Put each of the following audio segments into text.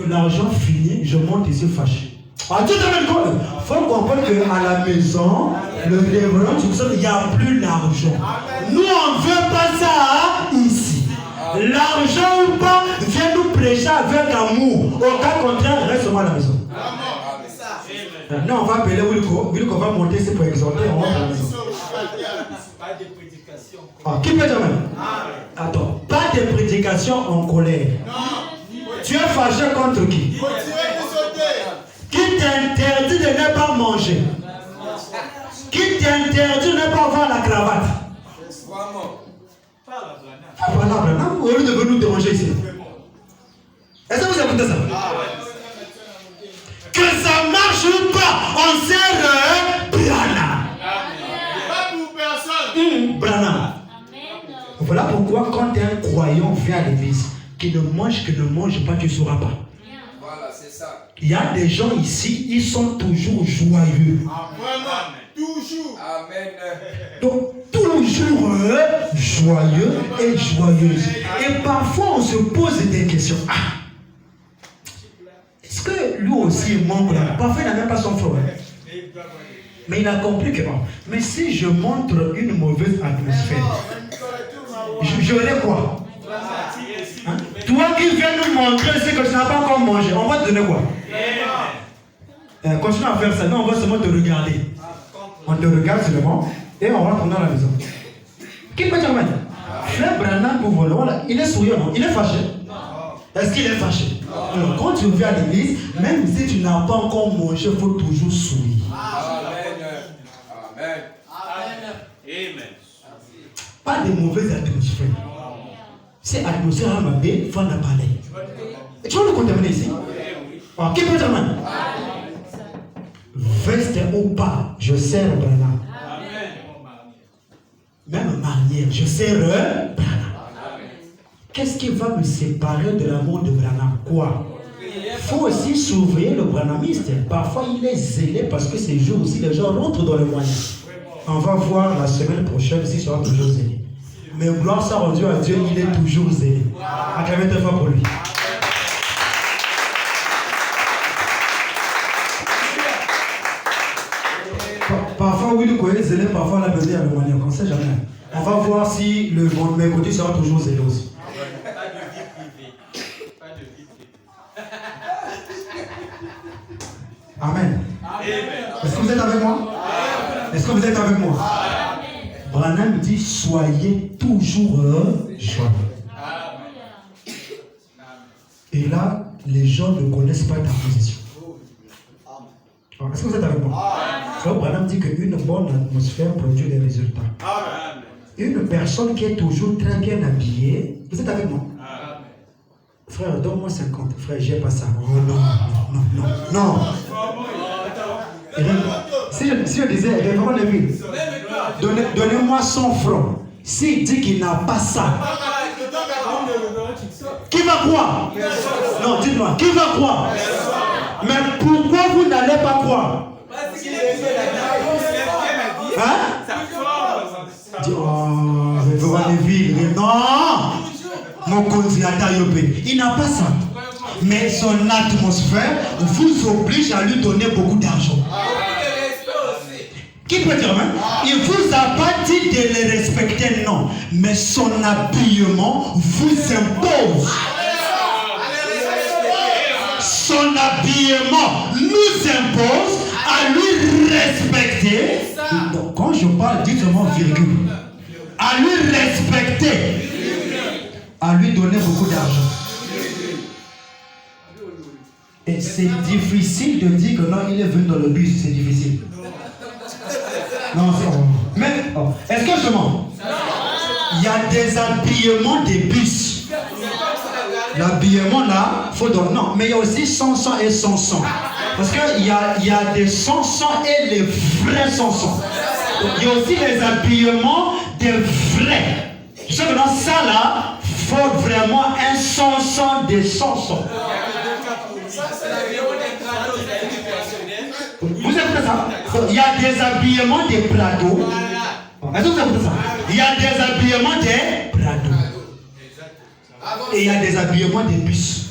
l'argent fini, je monte ici fâché. Ah, tu te rends compte? Il faut comprendre qu'à la maison, le révérend, il n'y a plus l'argent. Nous, on ne veut pas ça ici. L'argent ou pas, viens nous prêcher avec amour. Au cas contraire, reste seulement à la maison. Non, on va appeler Wilco. Wilco va monter ici pour exhorter. On va à la maison. Pas de prédication. Ah, qui peut dire même? Attends, pas de prédication en colère. Tu es fâché contre qui? Qui t'interdit de ne pas manger? Qui t'interdit de ne pas avoir la cravate? Voilà, au lieu de venir nous déranger ici. Est-ce que vous écoutez ça? Que ça marche ou pas, on sert Brana. Pas pour personne. Brana. Voilà pourquoi quand un croyant vient à l'église, qui ne mange pas, tu ne sauras pas. Voilà, c'est ça. Il y a des gens ici, ils sont toujours joyeux. Amen. Toujours. Amen. Donc, toujours joyeux et joyeuse. Et parfois, on se pose des questions. Ah, est-ce que lui aussi est membre là? Parfois, il n'a même pas son frère. Mais il a compris que bon. Mais si je montre une mauvaise atmosphère, j'aurai quoi? Hein? Toi qui viens nous montrer ce que tu n'as pas encore mangé, on va te donner quoi? Continue à faire ça, non, on va seulement te regarder. On te regarde seulement et on va retourner à la maison. Qui peut dire même? Frère Branham pour voler, voilà, il est souriant, non? Il est fâché? Est-ce qu'il est fâché? Alors, quand tu viens à l'église, même si tu n'as pas encore mangé, il faut toujours sourire. Amen. Amen. Pas de mauvaise atmosphère. C'est atmosphère à ma baie, il faut en parler. Tu vas nous contaminer ici? Alors, qui peut dire même? Veste ou pas, je sers Branham. Même manière, je sers Branham. Qu'est-ce qui va me séparer de l'amour de Branham? Quoi? Il faut aussi surveiller le branhamiste. Parfois, il est zélé parce que ces jours aussi, les gens rentrent dans le moyen. On va voir la semaine prochaine s'il sera toujours zélé. Mais gloire soit rendue à Dieu, il est toujours zélé. Acclamez très fort pour lui. Parfois, oui, le courrier est zélé, parfois la bébé a le moyen. On ne sait jamais. On va voir si le mes côtés sera toujours zélé aussi. Amen. Est-ce que vous êtes avec moi? Est-ce que vous êtes avec moi? Branham dit soyez toujours joyeux. Et là, les gens ne connaissent pas ta position. Est-ce que vous êtes avec moi? Branham dit qu'une bonne atmosphère produit des résultats. Une personne qui est toujours très bien habillée, vous êtes avec moi? Frère, donne-moi 50. Frère, j'ai pas ça. Oh non. Si je disais, révérend Lévy, donnez-moi 100 francs. S'il dit qu'il n'a pas ça, qui va croire? Non, dites-moi, qui va croire? Mais pourquoi vous n'allez pas croire? Hein? Dis, oh, révérend Lévy, non! Mon candidat Yopé, il n'a pas ça. Mais son atmosphère vous oblige à lui donner beaucoup d'argent. Qui peut dire même? Il ne vous a pas dit de le respecter, non. Mais son habillement vous impose. Son habillement nous impose à lui respecter. Donc, quand je parle, dites-moi virgule. À lui respecter. À lui donner beaucoup d'argent. Et c'est difficile de dire que non, il est venu dans le bus, c'est difficile. Non, c'est bon. Mais, est-ce que je mens? Il y a des habillements des bus. L'habillement là, il faut donner. Non, mais il y a aussi sans sang et sans sang. Parce qu'il y a des sans sang et les vrais sans sang. Il y a aussi les habillements des vrais. Je sais que dans ça là, il faut vraiment un sans sang des sans sang. Vous écoutez ça? Il y a des habillements des plateaux. Est-ce que vous écoutez ça? Il y a des habillements des plateaux. Et il y a des habillements des bus.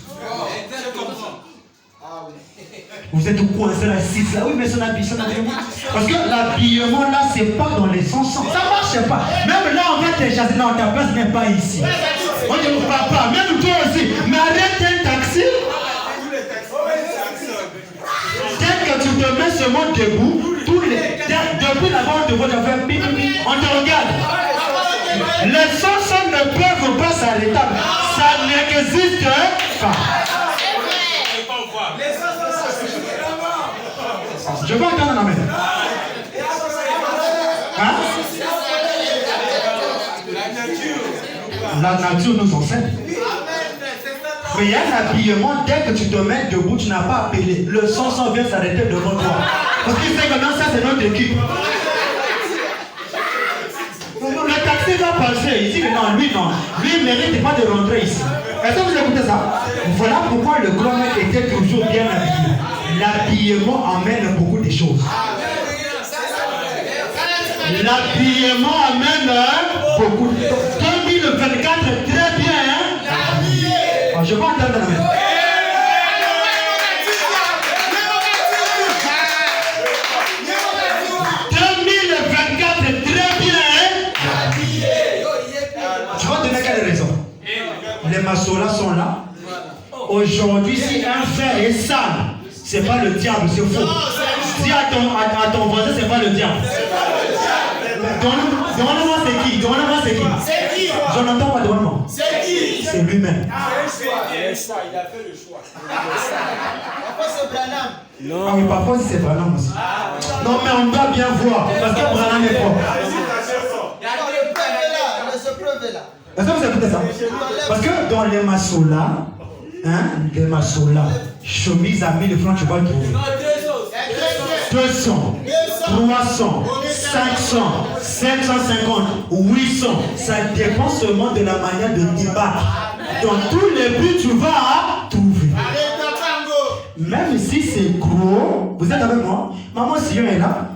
Vous êtes coincé là, 6 là. Oui, mais son habillement. Parce que l'habillement là, c'est pas dans les sens. Ça marche pas. Même là, on va te chasser. Non, ta place n'est pas ici. On dit, papa, même toi aussi. Mais arrête un taxi. Dès que tu te mets seulement debout, depuis là-bas, on te voit faire bip, on te regarde. Les sens ne peuvent pas s'arrêter. Ça n'existe pas. Je veux entendre un amen. Hein? La nature nous enseigne. Mais il y a un habillement, dès que tu te mets debout, tu n'as pas appelé. Le sang vient s'arrêter devant toi. Parce qu'il sait que non, ça c'est notre équipe. Le taxi va passer. Il dit que non, lui ne mérite pas de rentrer ici. Est-ce que vous écoutez ça? Voilà pourquoi le grand maître était toujours bien habillé. L'habillement amène beaucoup de choses. L'habillement amène beaucoup de choses. 2024, très bien. Hein? Je vais entendre la main. 2024, très bien. Tu vas donner quelle raison? Les massolas sont là. Aujourd'hui, si un fer est sale, c'est pas le diable, c'est faux. Dis à ton voisin, c'est pas le diable. Demande-moi c'est qui. Demande-moi c'est qui. Je n'entends pas, demande-moi. C'est qui? C'est lui-même. Il a fait le choix. Parfois c'est Branham. Non. Ah oui, parfois c'est Branham aussi. Non, mais on doit bien voir. Parce que Branham est fort. Est-ce que vous écoutez ça? Parce que dans les massolas, chemise à 1000 francs, tu vas le trouver. 200, 300, 500, 750, 800. Ça dépend seulement de la manière de débattre. Dans tous les buts, tu vas trouver. Même si c'est gros, vous êtes avec moi? Maman Sion est là.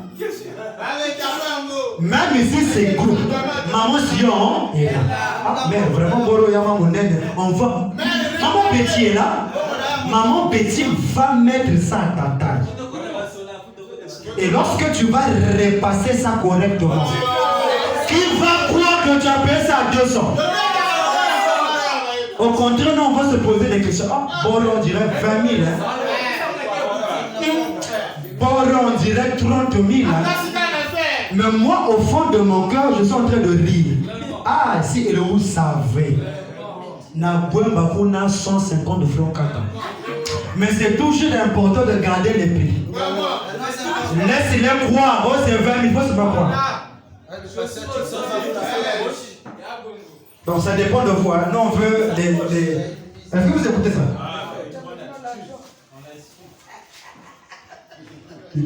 Même si c'est gros, Maman Sion est là. Ah, mais vraiment, Boro Yama Mouned, on va. Maman Petit est là. Maman Petit va mettre ça à ta taille. Et lorsque tu vas repasser ça correctement, qui va croire que tu as payé ça à 200? Au contraire, nous, on va se poser des questions. Ah, Boro, on dirait 20 000. Hein? Boro, on dirait 30 000. Hein? Mais moi, au fond de mon cœur, je suis en train de rire. Ah, si Elohim savait. Na Bouemba Kuna 150 francs 4 ans. Mais c'est toujours important de garder les prix. Laisse-les croire. Oh, c'est 20 000, c'est pas croire. Donc ça dépend de vous. Hein. Nous, on veut les... Est-ce que vous écoutez ça?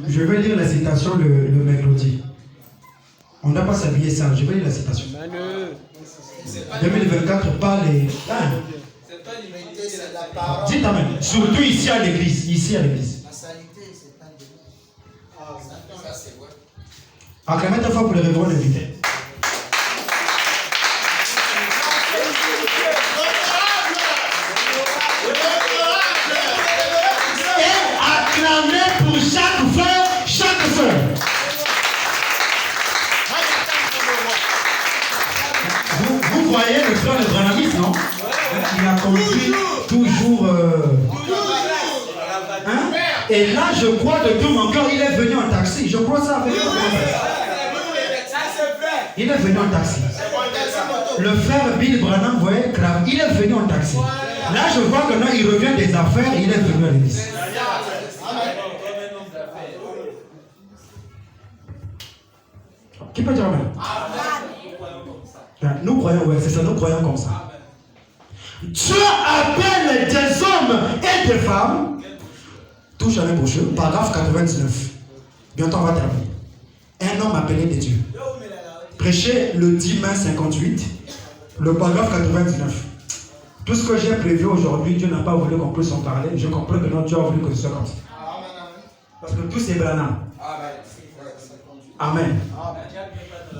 Je vais lire la citation le mercredi. On n'a pas s'habiller ça. Je vais lire la citation. 2024 par les... Dites amen. Surtout ici à l'église. Ici à l'église. Acclamez ta fois pour le révérend invité. Et acclamez pour chaque frère, chaque soeur. Vous voyez le frère de Branham, non? Il a conduit toujours. Hein? Et là, je crois de tout mon cœur, il est venu en taxi. Je crois ça avec lui. Il est venu en taxi. Le frère Bill Branham, vous voyez, il est venu en taxi. Là, je vois que non, il revient des affaires, il est venu à l'église. Qui peut dire amen? Nous croyons, ouais, c'est ça, nous croyons comme ça. Dieu appelle des hommes et des femmes. Touche à la bouche, paragraphe 99. Bientôt on va terminer. Un homme appelé de Dieu. Prêché le 10 mai 58, le paragraphe 99. Tout ce que j'ai prévu aujourd'hui, Dieu n'a pas voulu qu'on puisse en parler. Je comprends que notre Dieu a voulu que ce soit comme ça. Parce que tout c'est Branham. Amen.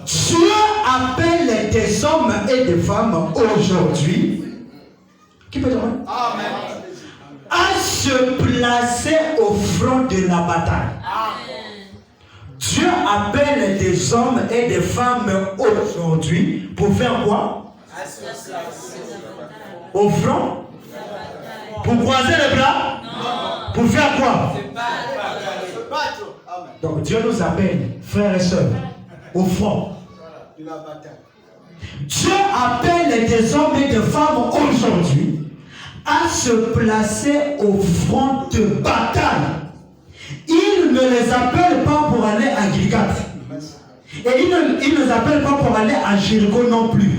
Dieu appelle des hommes et des femmes aujourd'hui. Qui peut dire amen? À se placer au front de la bataille. Dieu appelle des hommes et des femmes aujourd'hui pour faire quoi? Au front? Pour croiser les bras? Pour faire quoi? Donc Dieu nous appelle, frères et sœurs, au front. Dieu appelle des hommes et des femmes aujourd'hui à se placer au front de bataille. Il ne les appelle pas pour aller à Gilgal. Et il ne les appelle pas pour aller à Jéricho non plus.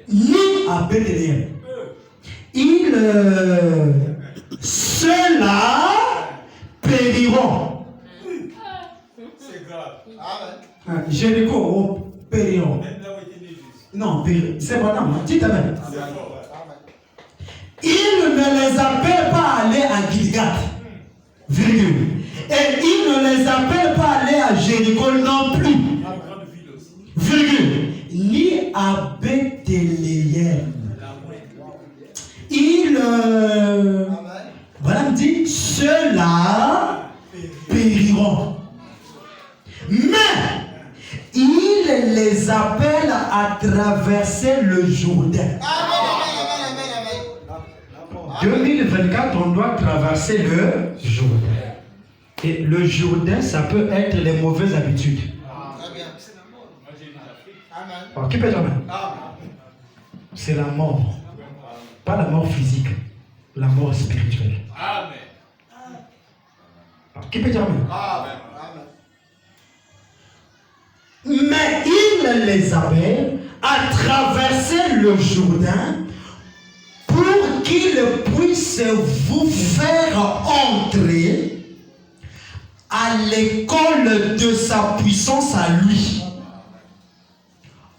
Ni à Bethléem. Ceux-là périront. C'est grave. Jéricho périront. Non, c'est bon, non, dites amen. Il ne les appelle pas à aller à Gilgal. Virgule. Et il ne les appelle pas à aller à Jéricho non plus. Virgule. Ni à Bethléem. Voilà, me dit, ceux-là périront. Mais il les appelle à traverser le Jourdain. 2024, on doit traverser le Jourdain. Et le Jourdain, ça peut être les mauvaises habitudes. Alors, qui peut dire amen? C'est la mort. Pas la mort physique, la mort spirituelle. Alors, qui peut dire amen? Mais il les appelle à traverser le Jourdain pour qu'il puisse vous faire entrer à l'école de sa puissance à lui.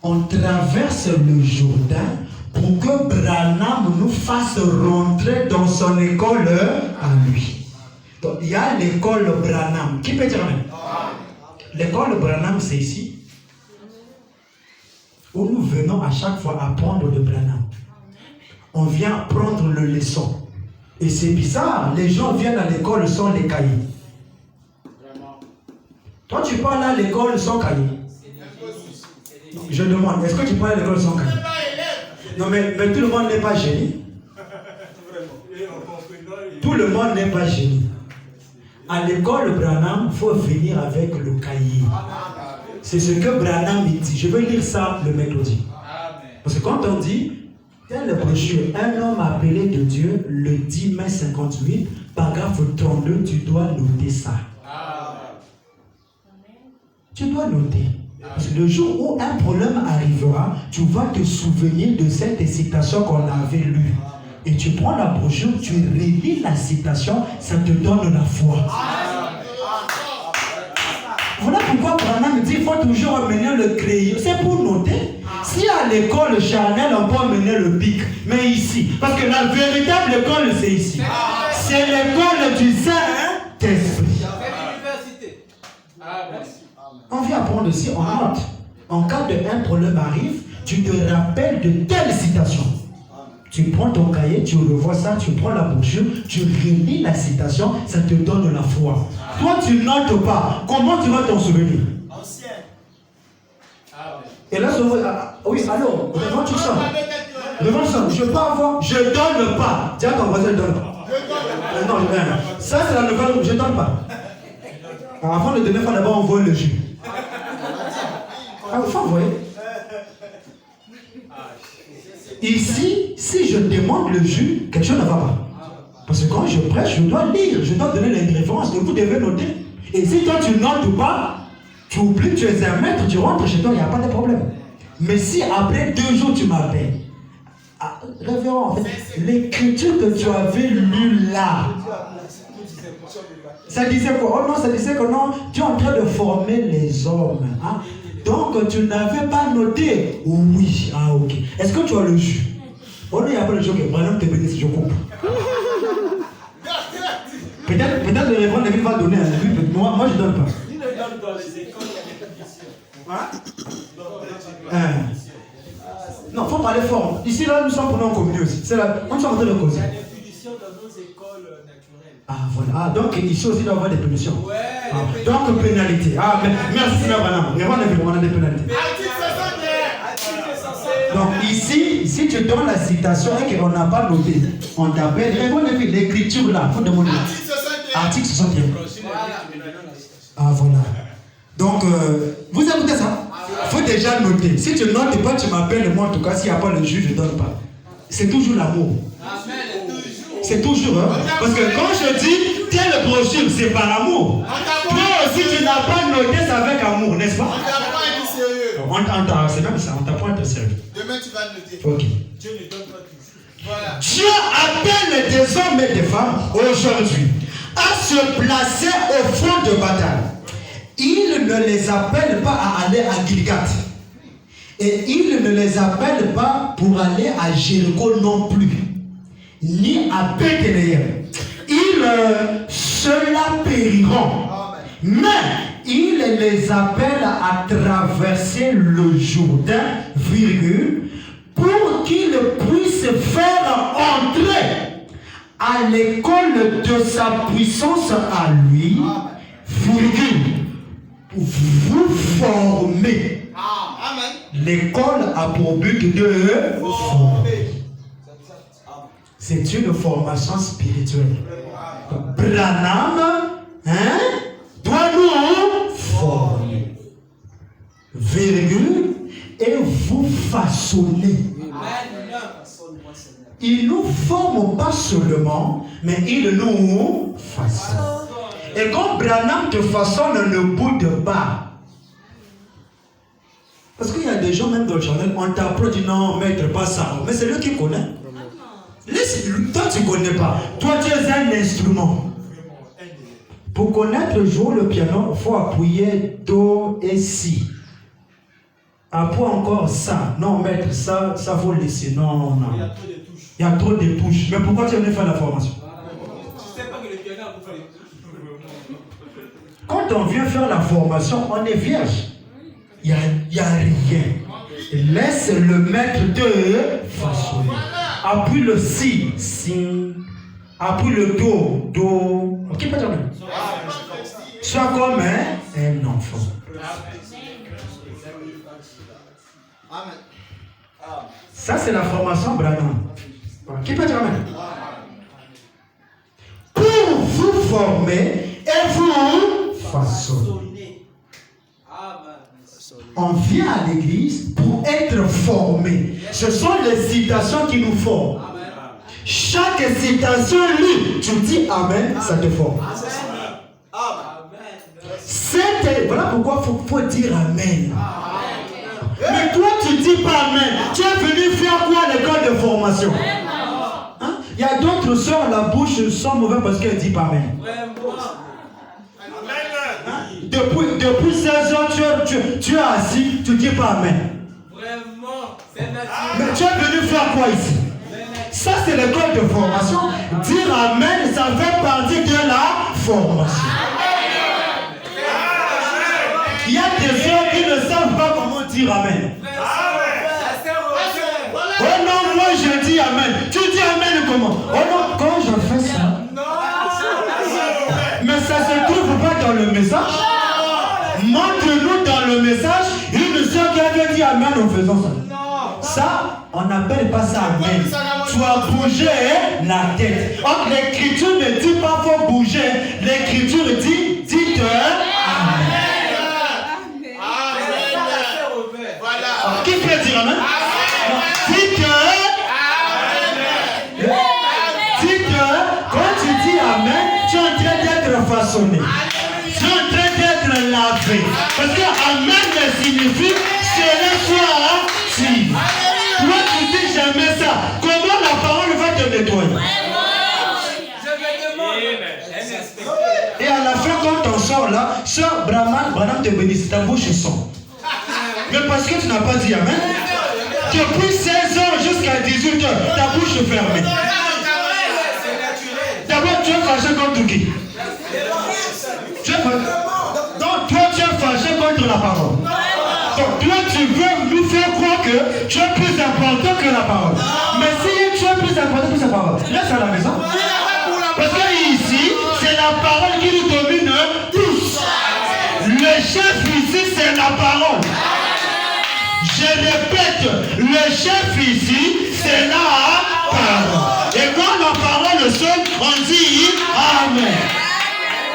On traverse le Jourdain pour que Branham nous fasse rentrer dans son école à lui. Donc il y a l'école Branham. Qui peut dire amen? L'école Branham, c'est ici, où nous venons à chaque fois apprendre de Branham. On vient prendre le leçon. Et c'est bizarre, les gens viennent à l'école sans les cahiers. Toi, tu parles à l'école sans cahier. Je demande, est-ce que tu parles à l'école sans cahier? Non, mais tout le monde n'est pas génie. Tout le monde n'est pas génie. À l'école Branham, il faut venir avec le cahier. C'est ce que Branham dit. Je vais lire ça le mercredi. Parce que quand on dit, dans le brochure, un homme appelé de Dieu, le 10 mai 58, paragraphe 32, tu dois noter ça. Tu dois noter. Parce que le jour où un problème arrivera, tu vas te souvenir de cette citation qu'on avait lue. Et tu prends la brochure, tu relis la citation, ça te donne la foi. Voilà pourquoi Branham dit qu'il faut toujours amener le crayon. C'est pour noter. Si à l'école charnelle, on peut amener le bic. Mais ici, parce que la véritable école, c'est ici. C'est l'école du Saint-Esprit. On vient apprendre ici, on note. En cas d'un problème arrive, tu te rappelles de telle citation. Tu prends ton cahier, tu revois ça, tu prends la brochure, tu relis la citation, ça te donne la foi. Toi, tu notes pas. Comment tu vas t'en souvenir? Ancien. Et là, oui, alors, devant tu sors. Devant tu sors. Je peux avoir, je donne pas. Tiens, ton voisin donne pas. Non, ça c'est la nouvelle, je donne pas. Alors, avant de donner, il faut d'abord envoyer le jus. Il faut envoyer. Ici, si je demande le jus, quelque chose ne va pas. Parce que quand je prêche, je dois lire, je dois donner les références que vous devez noter. Et si toi tu notes pas, tu oublies, tu es un maître, tu rentres chez toi, il n'y a pas de problème. Mais si après 2 jours tu m'appelles, révérend, en fait, l'écriture que tu avais lue là, ça disait quoi? Oh non, ça disait que non, tu es en train de former les hommes. Hein? Donc tu n'avais pas noté. Oui, ah ok. Est-ce que tu as le jus? Oh non, il n'y a pas le jus. Ok, madame te bénisse, je coupe. Peut-être le révérend David va donner un but, moi je donne pas. Il ne donne dans les écoles, il y a des conditions. Non, il faut parler fort. Ici, là, nous sommes pour nous en communion aussi. C'est là, on est en train de causer. Il y a des punitions dans nos écoles naturelles. Ah, voilà. Ah, donc ici aussi, il doit y avoir des punitions. Ouais, Ah, donc, pénalité. Ah, merci, Seigneur Branham. Et on a des pénalités. Donc, ici, si tu donnes la citation et qu'on n'a pas noté, on t'appelle. L'écriture là, il faut demander. Article 61. Ah, voilà. Donc, vous écoutez ça? Il faut déjà noter. Si tu notes pas, tu m'appelles. Moi, en tout cas, s'il n'y a pas le juge, je ne donne pas. C'est toujours l'amour. C'est toujours, hein? Parce que quand je dis telle brochure, c'est par amour. Toi aussi, tu n'as pas noté ça avec amour, n'est-ce pas? C'est même ça, on t'apprend à être sérieux. Demain, tu vas noter. Ok. Dieu ne donne pas toujours. Voilà. Dieu appelle des hommes et des femmes aujourd'hui à se placer au front de bataille. Il ne les appelle pas à aller à Gilgat. Et il ne les appelle pas pour aller à Jéricho non plus. Ni à Bethléem. Ils ceux-là périront. Mais il les appelle à traverser le Jourdain, virgule, pour qu'ils puissent faire entrer à l'école de sa puissance à lui, virgule, vous former. L'école a pour but de former. C'est une formation spirituelle. Branham, doit nous former. Virgule, et vous façonner. Il ne nous forme pas seulement, mais il nous façonne. Et quand Branham te façonne le bout de bas, parce qu'il y a des gens, même dans le journal, on t'apprend, dit non, maître, pas ça. Mais c'est lui qui connaît. Toi, tu ne connais pas. Toi, tu es un instrument. Pour connaître jouer le piano, il faut appuyer Do et Si. Appuie encore ça. Non, maître, ça faut laisser. Non. Il y a trop de touches. Mais pourquoi tu es venu faire la formation? Je ne sais pas que le piano a pour faire les touches. Quand on vient faire la formation, on est vierge. Il n'y a rien. Laisse le maître te façonner. Appuie le Si. Si. Appuie le Do. Ok, pas de problème. Sois comme un enfant. Ça, c'est la formation Branham. Qui peut dire amen? Pour vous former et vous façonner. On vient à l'église pour être formé. Ce sont les citations qui nous forment. Chaque citation lue, tu dis amen, ça te forme. Voilà pourquoi il faut dire amen. Mais toi, tu dis pas amen. Tu es venu faire quoi à l'école de formation? Il y a d'autres soeurs, la bouche sont mauvaises parce qu'elles ne disent pas amen. Depuis 16 ans, tu es assis, tu ne dis pas amen. Vraiment, c'est naturel. Mais tu es venu faire quoi ici? Ça, c'est l'école de formation. Dire amen, ça fait partie de la formation. Il y a des gens qui ne savent pas comment dire amen. Oh non, moi je dis amen. Tu dis amen comment? Oh non, quand je fais ça. Mais ça se trouve pas dans le message. Montre-nous dans le message une soeur qui avait dit amen en faisant ça. Ça, on n'appelle pas ça amen. Tu as bougé la tête. Or, l'écriture ne dit pas faut bouger. L'écriture dit dites amen. Qui peut dire amen? Dites quand tu dis amen, tu es en train d'être façonné. Tu es en train d'être lavé. Parce que amen signifie cela soit si. Toi tu dis jamais ça. Comment la parole va te nettoyer? Et à la fin quand on sort là, sœur Branham te bénisse, ta bouche sort. Mais parce que tu n'as pas dit amen, depuis 16 ans jusqu'à 18 h, ta bouche est fermée. D'abord, tu es fâché contre qui? Donc, toi, tu es fâché contre la parole. Donc, toi, tu veux nous faire croire que tu es plus important que la parole. Mais si tu es plus important que la parole, reste à la maison. Parce que ici, Dieu. Le chef ici, c'est la parole. Et quand la parole sonne, on dit Amen.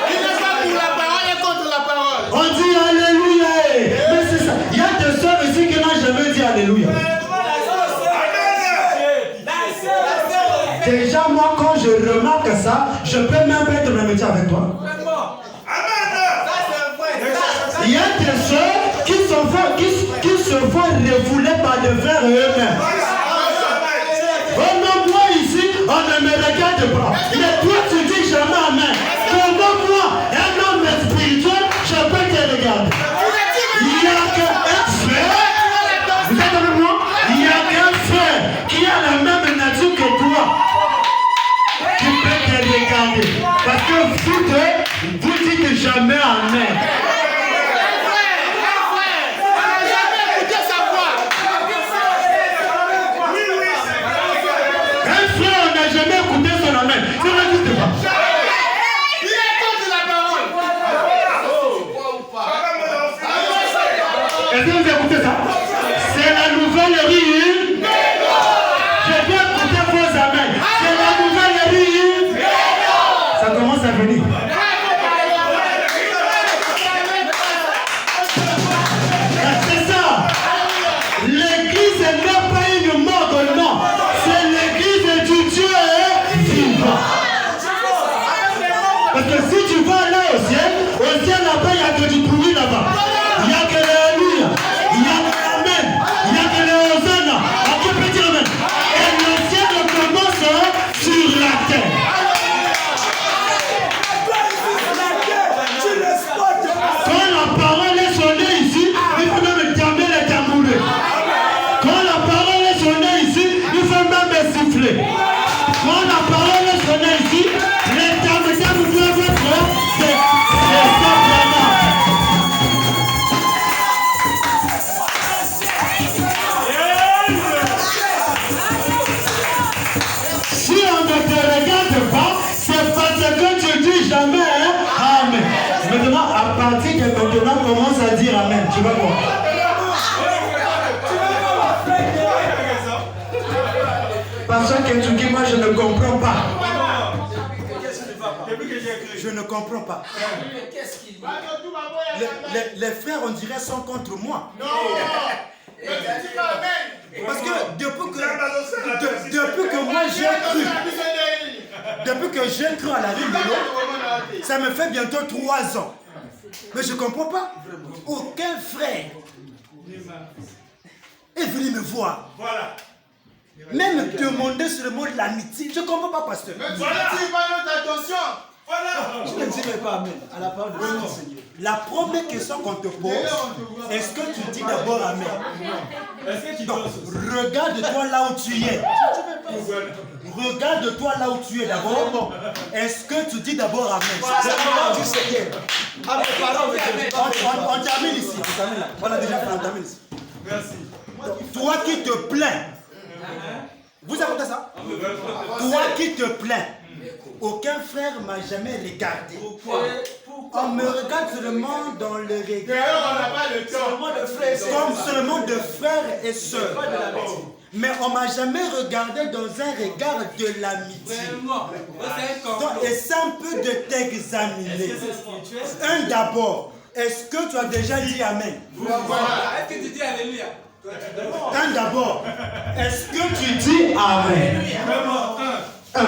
Il n'est pas pour la parole et contre la parole. On dit Alléluia. Mais c'est ça. Il y a des soeurs ici qui n'ont jamais dit Alléluia. Déjà, moi, quand je remarque ça, je peux même être dans le métier avec toi. Il y a des soeurs qui se font refouler par des frères eux-mêmes. Oh non, moi ici, on ne me regarde pas. Mais toi, tu dis jamais Amen. Comment moi, un homme spirituel, je peux te regarder? Il n'y a qu'un frère. Vous êtes avec moi? Il n'y a qu'un frère qui a la même nature que toi. Qui peut te regarder. Parce que vous dites jamais Amen. Est-ce que vous écoutez ça? C'est la nouvelle rue. Je viens écouter vos amens. C'est la nouvelle rue. Ça commence à venir. C'est ça. L'église n'est pas une mode, non. C'est l'église du Dieu vivant. Parce que si tu vas là au ciel là-bas, il n'y a que du bruit là-bas. Il n'y a que l'Alléluia, il n'y a que l'Amen, il n'y a que le Hosanna. À qui peut dire Amen? Et le ciel commence sur la terre. Quand la parole est sonnée ici, il faut même fermer les tambourins. Quand la parole est sonnée ici, il faut même siffler. Quand la parole est sonnée ici, les tambourins doivent être c'est ça vraiment. Si on ne te regarde pas, c'est parce que tu dis jamais Amen. Maintenant, à partir de maintenant, commence à dire Amen. Tu vas voir. Parce que tu dis, moi je ne comprends pas. Je ne comprends pas. Les frères, on dirait, sont contre moi. Non. Parce que depuis que moi j'ai cru, depuis que j'ai cru à la vie de l'eau, ça me fait bientôt 3 ans. Mais je ne comprends pas. Aucun frère est venu me voir. Voilà. Même demander sur le mot de l'amitié. Je ne comprends pas, pasteur. Voilà. Notre attention. Voilà. Je ne dirai pas Amen à la parole de Dieu. La première question qu'on te pose, est-ce que tu dis d'abord Amen? Est-ce que tu Donc, danses? regarde-toi là où tu es. Regarde-toi là où tu es d'abord. Est-ce que tu dis d'abord Amen? On termine ici. On a déjà fait, on termine ici. Merci. Toi qui te plains. Vous écoutez ça? Toi qui te plains. Aucun frère ne m'a jamais regardé. Pourquoi? On me regarde seulement dans le regard. On n'a pas le temps. Comme seulement de frères et sœurs. Mais on ne m'a jamais regardé dans un regard de l'amitié. Donc, essaie un peu de t'examiner. Un d'abord, est-ce que tu as déjà dit Amen? Est-ce que tu dis Alléluia? Un d'abord, est-ce que tu dis Amen? Un.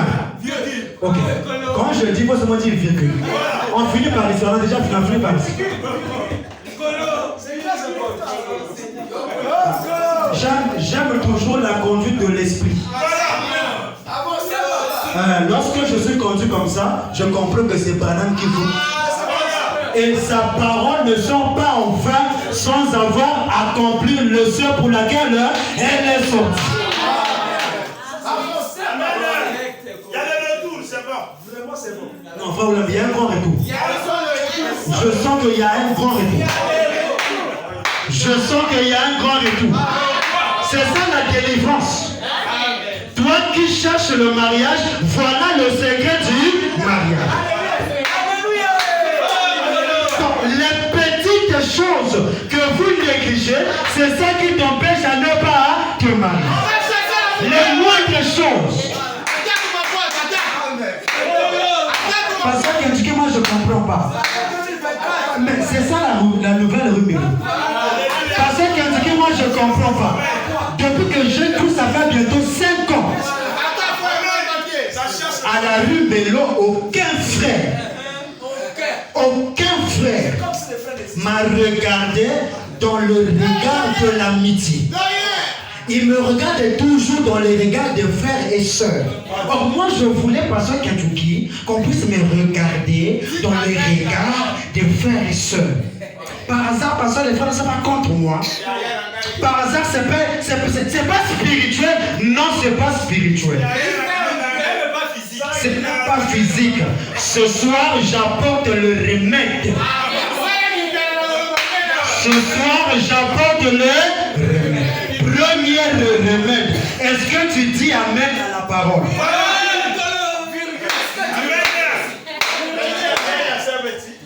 Ok. Quand je dis, moi, seulement dire virgule. On finit par ici, on a déjà fini par ici. J'aime toujours la conduite de l'esprit. Lorsque je suis conduit comme ça, je comprends que c'est Branham qui vous. Et sa parole ne sort pas en vain sans avoir accompli le sœur pour laquelle elle est sortie. Il y a le retour, c'est bon. Vraiment, c'est bon. Non, enfin, il y a un grand retour. Je sens qu'il y a un grand retour. Je sens qu'il y a un grand retour. C'est ça la délivrance. Toi qui cherches le mariage, voilà le secret du mariage. Donc, les petites choses que vous négligez, c'est ça qui t'empêche à ne pas mari. Les moindres choses. Parce que moi je ne comprends pas. Mais c'est ça la nouvelle rumeur. Parce que moi je ne comprends pas. Depuis que je trouve ça fait bientôt 5 ans. À la rue Bello, aucun frère m'a regardé dans le regard de l'amitié. Il me regardait toujours dans les regards de frères et sœurs. Or, moi, je voulais, Pasteur Kentucky, qu'on puisse me regarder dans les regards des frères et sœurs. Par hasard, Pasteur, les frères, c'est pas contre moi. Par hasard, c'est pas spirituel. Non, c'est pas spirituel. C'est même pas physique. Ce soir, j'apporte le remède. Ce soir, j'apporte le remède. Premier remède. Est-ce que tu dis Amen à la parole?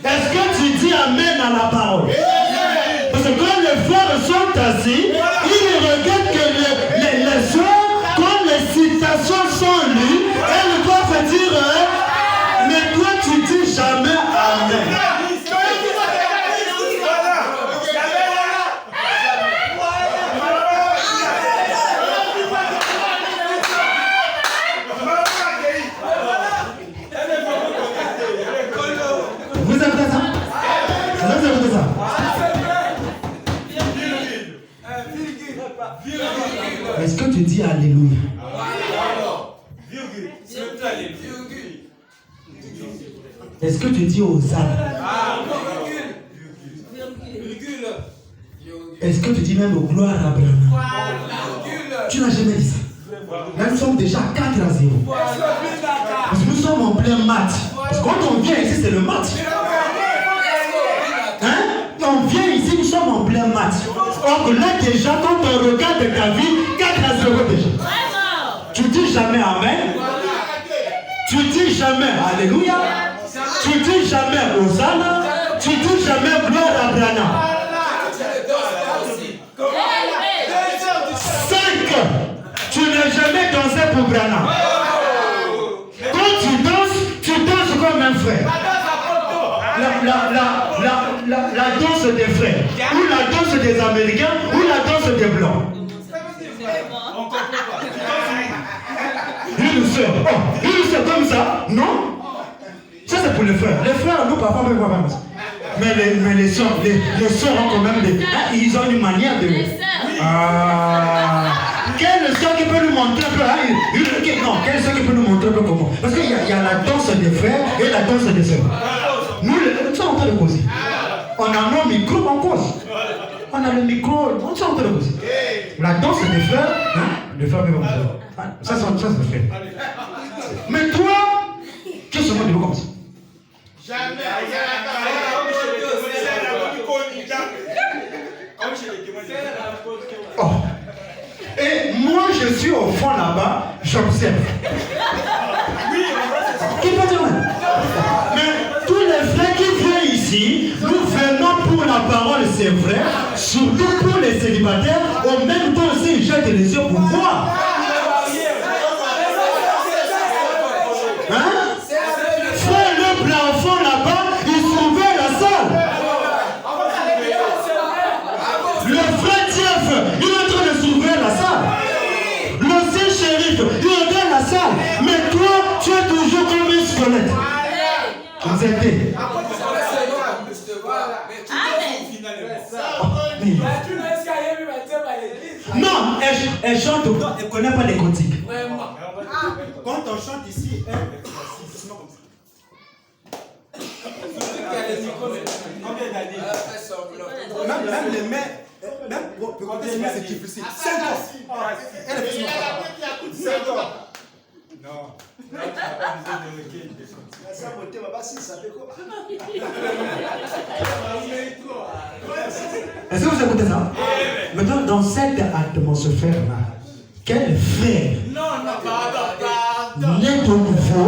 Est-ce que tu dis Amen à la parole? Parce que quand les frères sont assis, ils regardent que les soeurs, quand les citations sont lues, elles doivent dire mais toi tu dis jamais Amen. Vous écoutez ça? Vous écoutez ça? Est-ce que tu dis Alléluia? Est-ce que tu dis Hosanna? Est-ce que tu dis même gloire à Abraham? Tu n'as jamais dit ça. Là, nous sommes déjà 4-0. Parce que nous sommes en plein match. Parce que quand on vient ici, c'est le match. Hein? On vient ici, nous sommes en plein match. Or là, déjà, quand on regarde ta vie, 4-0 déjà. Tu dis jamais Amen. Tu dis jamais Alléluia. Tu dis jamais Hosanna. Tu dis jamais gloire à Abraham. 5. Tu n'as jamais dansé pour Branham. Quand tu danses comme un frère. La danse des frères, ou la danse des Américains, ou la danse des Blancs. Une sœur, comme ça, non? Ça c'est pour les frères. Les frères, nous parfois même pas même. Mais les sœurs ont quand même des. Ils ont une manière de. Quelle sœur qui peut nous montrer un peu? Non, quelle sœur qui peut nous montrer un peu comment? Parce qu'il y a la danse des frères et la danse des sœurs. Nous sommes en train de causer. On a nos micros en cause. On a le micro, on est en train de causer. La danse des frères, hein? Les frères peuvent ça c'est le frère. Mais toi, qu'est-ce que tu veux comme ça? Jamais. Oh. Et moi, je suis au fond là-bas, j'observe. Qui peut dire? Mais tous les frères qui viennent ici, nous venons pour la parole, c'est vrai, surtout pour les célibataires, en même temps aussi, ils jettent les yeux pour voir. Hein? Frère, le plafond là-bas, il s'ouvre la salle. Le frère Jeff, il est en train de s'ouvrir la salle. L'ancien shérif, il regarde la salle. Mais toi, tu es toujours comme un squelette. Vous êtes. Non, elle chante, elle ne connaît pas les cantiques. Quand on chante ici, combien d'années? Même les mains, même pour compter les mains, c'est difficile. 5 ans. Elle est 5 ans. Non. Est-ce que vous écoutez ça? Maintenant, dans cette atmosphère-là, quel frère né de nouveau?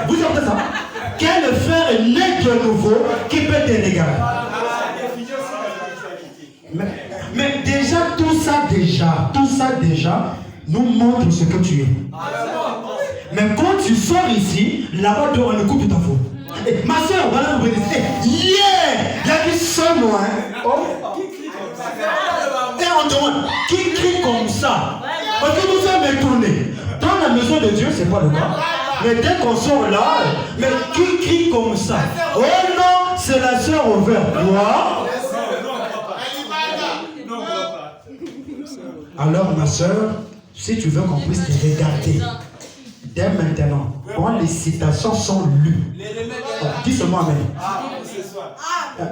Vous écoutez ça? Quel frère né de nouveau qui peut te regarder? Mais déjà, tout ça, ça déjà nous montre ce que tu es. Mais quand tu sors ici, là-bas, on écoute ta faute. Ma soeur, voilà, vous dites, yeah! Il y a du son, hein? Oh. Et on demande, qui crie comme ça? Parce que nous sommes étonnés. Dans la maison de Dieu, c'est pas le cas. Mais dès qu'on sort là, mais qui crie comme ça? Oh non, c'est la soeur au vert. Quoi? Alors, ma soeur, si tu veux qu'on puisse te regarder, dès maintenant, quand les citations sont lues, dis seulement Amen.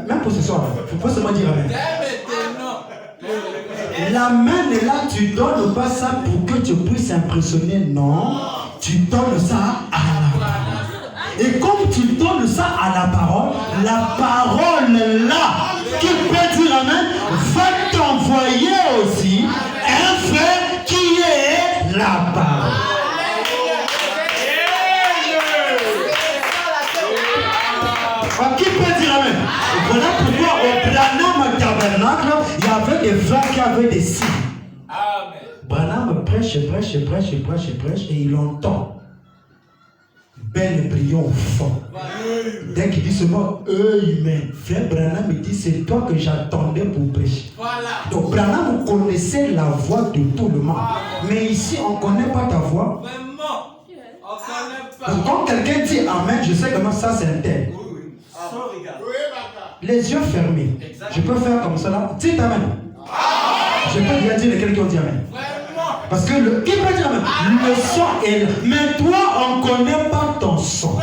Même pour ce soir, il faut seulement dire Amen. La main est là, tu donnes pas ça pour que tu puisses impressionner, non. Tu donnes ça à la parole. Et comme tu donnes ça à la parole là, qui peut dire Amen, va t'envoyer aussi un fait qui est la parole. Qui peut dire Amen? Voilà pourquoi au Branham Tabernacle, il y avait des frères qui avaient des signes. Branham prêche et il entend. Bel et brillant au fond. Dès qu'il dit ce mot, Amen. Frère Branham me dit, c'est toi que j'attendais pour prêcher. Donc Branham connaissait la voix de tout le monde. Mais ici, on ne connaît pas ta voix. Donc quand quelqu'un dit Amen, je sais comment ça c'est un tel. Les yeux fermés. Je peux faire comme ça là. Dites Amen. Je peux bien dire lesquels qui ont dit Amen. Parce que qui peut dire Amen? Le son est là. Mais toi, on ne connaît pas ton son.